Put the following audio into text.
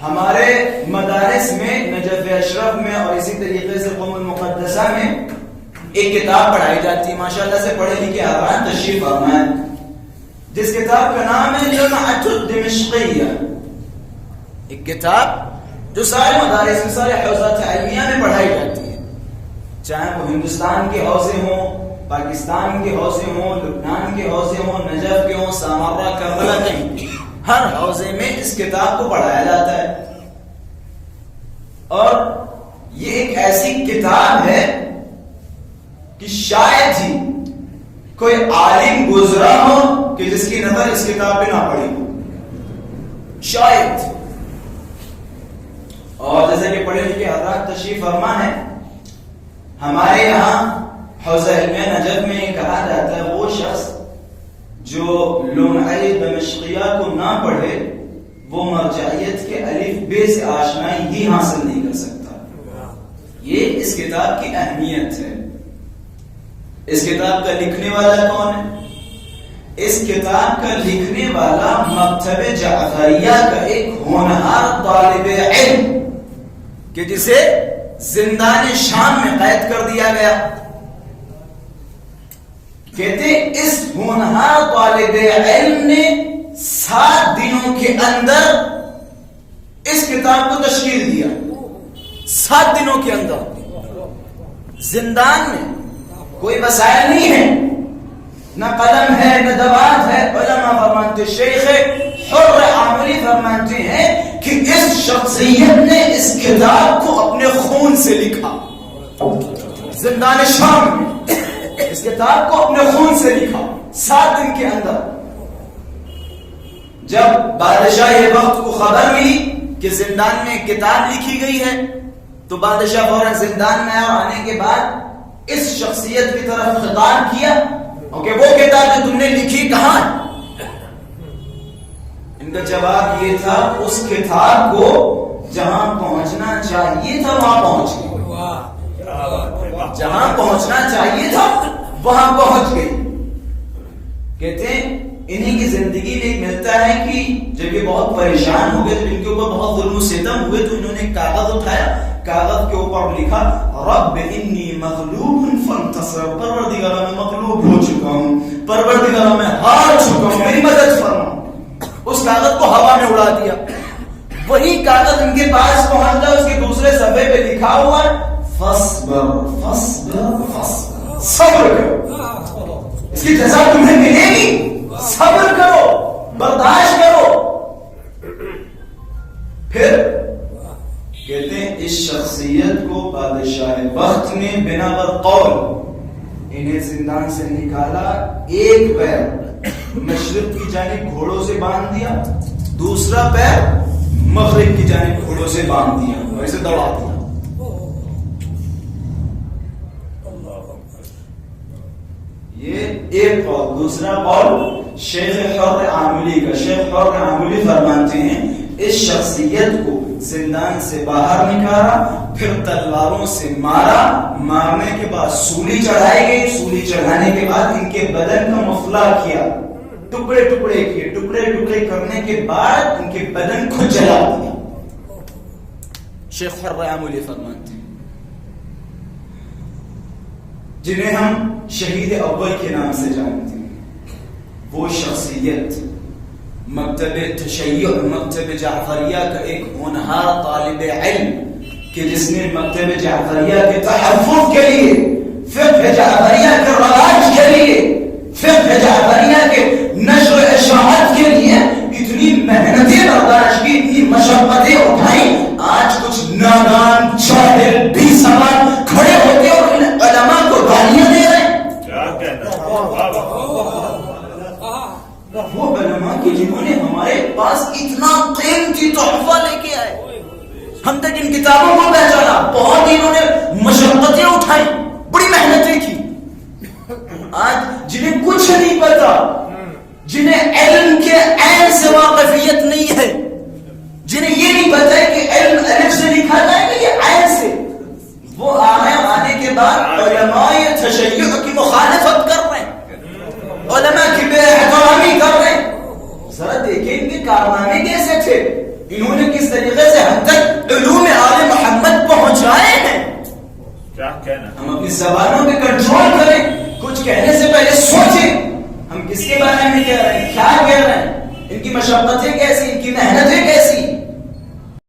ہمارے مدارس میں نجف اشرف میں اور اسی طریقے سے قم المقدسہ میں ایک کتاب پڑھائی جاتی ہے، ماشاءاللہ سے پڑھے لکھے آبان تشریف فرمائیں، جس کتاب کا نام ہے لمعۃ الدمشقیہ، ایک کتاب جو سارے مدارس میں، سارے حوزات علمیہ میں پڑھائی جاتی ہے، چاہے وہ ہندوستان کے حوزے ہوں، پاکستان کے حوزے ہوں، لبنان کے حوزے ہوں، نجف کے ہوں، سامارا، کربلا کے، ہر حوزے میں اس کتاب کو پڑھایا جاتا ہے۔ اور یہ ایک ایسی کتاب ہے کہ شاید ہی کوئی عالم گزرا ہو کہ جس کی نظر اس کتاب پہ نہ پڑی ہو، شاید۔ اور جیسے کہ پڑھے لکھے حضرات تشریف فرما ہے، ہمارے یہاں حوزہ علمیہ نجف میں یہ کہا جاتا ہے وہ شخص جو لمعہ دمشقیہ کو نہ پڑھے وہ مرجعیت کے الف بے سے آشنائی ہی حاصل نہیں کر سکتا۔ یہ اس کتاب کی اہمیت ہے۔ اس کتاب کا لکھنے والا کون ہے؟ اس کتاب کا لکھنے والا مکتب جعفریہ کا ایک ہونہار طالب علم کہ جسے زندان شام میں قید کر دیا گیا، کہتے اس ہونہار طالب علم نے 7 دنوں کے اندر اس کتاب کو تشکیل دیا، 7 دنوں کے اندر، زندان میں، کوئی وسائل نہیں ہے، نہ قلم ہے نہ دوات ہے۔ علماء فرمانتے، شیخ حر عاملی فرمانتے ہیں کہ اس شخصیت نے اس کتاب کو اپنے خون سے لکھا، زندان شام میں اس کتاب کو اپنے خون سے لکھا 7 دن کے اندر۔ جب بادشاہ یہ وقت کو خبر ملی کہ زندان میں کتاب لکھی گئی ہے تو بادشاہ فوراً زندان میں آیا، اور آنے کے بعد اس شخصیت کی طرف خطاب کیا کہ وہ کتاب جو تم نے لکھی کہاں؟ ان کا جواب یہ تھا اس کتاب کو جہاں پہنچنا چاہیے تھا وہاں پہنچ گئی، جہاں پہنچنا چاہیے تھا وہاں پہنچ گئی۔ کہتے ہیں انہیں کی زندگی میں ملتا ہے کہ جب یہ بہت پریشان ہو گئے تو ان کے اوپر بہت ظلم و ستم ہوئے تو انہوں نے کاغذ اٹھایا، کاغذ کے اوپر لکھا رب انی مغلوب فانتصر، پروردگارہ میں مغلوب ہو چکا ہوں، پروردگارہ میں ہار چکا ہوں، میری مدد فرما۔ اس کاغذ کو ہوا میں اڑا دیا۔ وہی کاغذ ان کے پاس پہنچا، اس کے دوسرے صفحے پہ لکھا ہوا فصبر فصبر فصبر، صبر کرو، اس کی جزا تمہیں ملے گی، صبر کرو، برداشت کرو۔ پھر کہتے ہیں اس شخصیت کو بادشاہ وقت نے بنا برقول انہیں زندان سے نکالا، ایک پیر مشرق کی جانب گھوڑوں سے باندھ دیا، دوسرا پیر مغرب کی جانب گھوڑوں سے باندھ دیا، ویسے دوڑا دیا۔ یہ ایک قول۔ دوسرا قول شیخ حر عاملی کا، شیخ حر عاملی فرماتے ہیں اس شخصیت کو زندان سے باہر نکالا، پھر تلواروں سے مارا، مارنے کے بعد سولی چڑھائی گئی، سولی چڑھانے کے بعد ان کے بدن کا مفلا کیا، ٹکڑے ٹکڑے کیے، ٹکڑے ٹکڑے کرنے کے بعد ان کے بدن کو جلا دیا۔ شیخ حر عاملی فرماتے ہیں جنہیں ہم شہید اول کے نام سے جانتے ہیں، وہ شخصیت مکتب تشیع، مکتب جعفریہ کا ایک ہونہار طالب علم کہ جس نے مکتب جعفریہ کے تحفظ کے لیے، فقہ جعفریہ کے رواج کے لیے، فقہ جعفریہ کے نشر و اشاعت کے لیے اتنی محنتیں برداشت کی، اتنی مشقتیں اٹھائیں، آج کچھ نادان جاہل بھی سوال کھڑے ہوتے اور ان علماء کو گالیاں دے رہے ہیں۔ وہ علماء کی جنہوں نے ہمارے پاس اتنا قیمتی تحفہ لے کے آئے، ہم تک ان کتابوں کو پہنچانا، بہت انہوں نے مشقتیں اٹھائی، بڑی محنتیں کی۔ آج جنہیں کچھ نہیں پتا، جنہیں علم کے عین سے واقفیت نہیں ہے، جنہیں یہ نہیں پتا ہے کہ علم الف سے لکھا جائے گا یا عین سے، وہ آنے کے بعد علماء تشیع کی مخالفت کر رہے ہیں، علماء کی بے احترامی کر رہے ہیں۔ ذرا دیکھیں ان کے کارنامے کیسے تھے، انہوں نے کس طریقے طریقے سے ہم تک علوم آل محمد پہنچائے ہیں. کیا کہنا. ہم اپنی زبانوں پہ کنٹرول کریں. کچھ کہنے سے پہلے سوچیں ہم کس کے بارے میں کہہ رہے ہیں, کیا کہہ رہے ہیں, ان کی مشقتیں کیسی, ان کی محنتیں کیسی.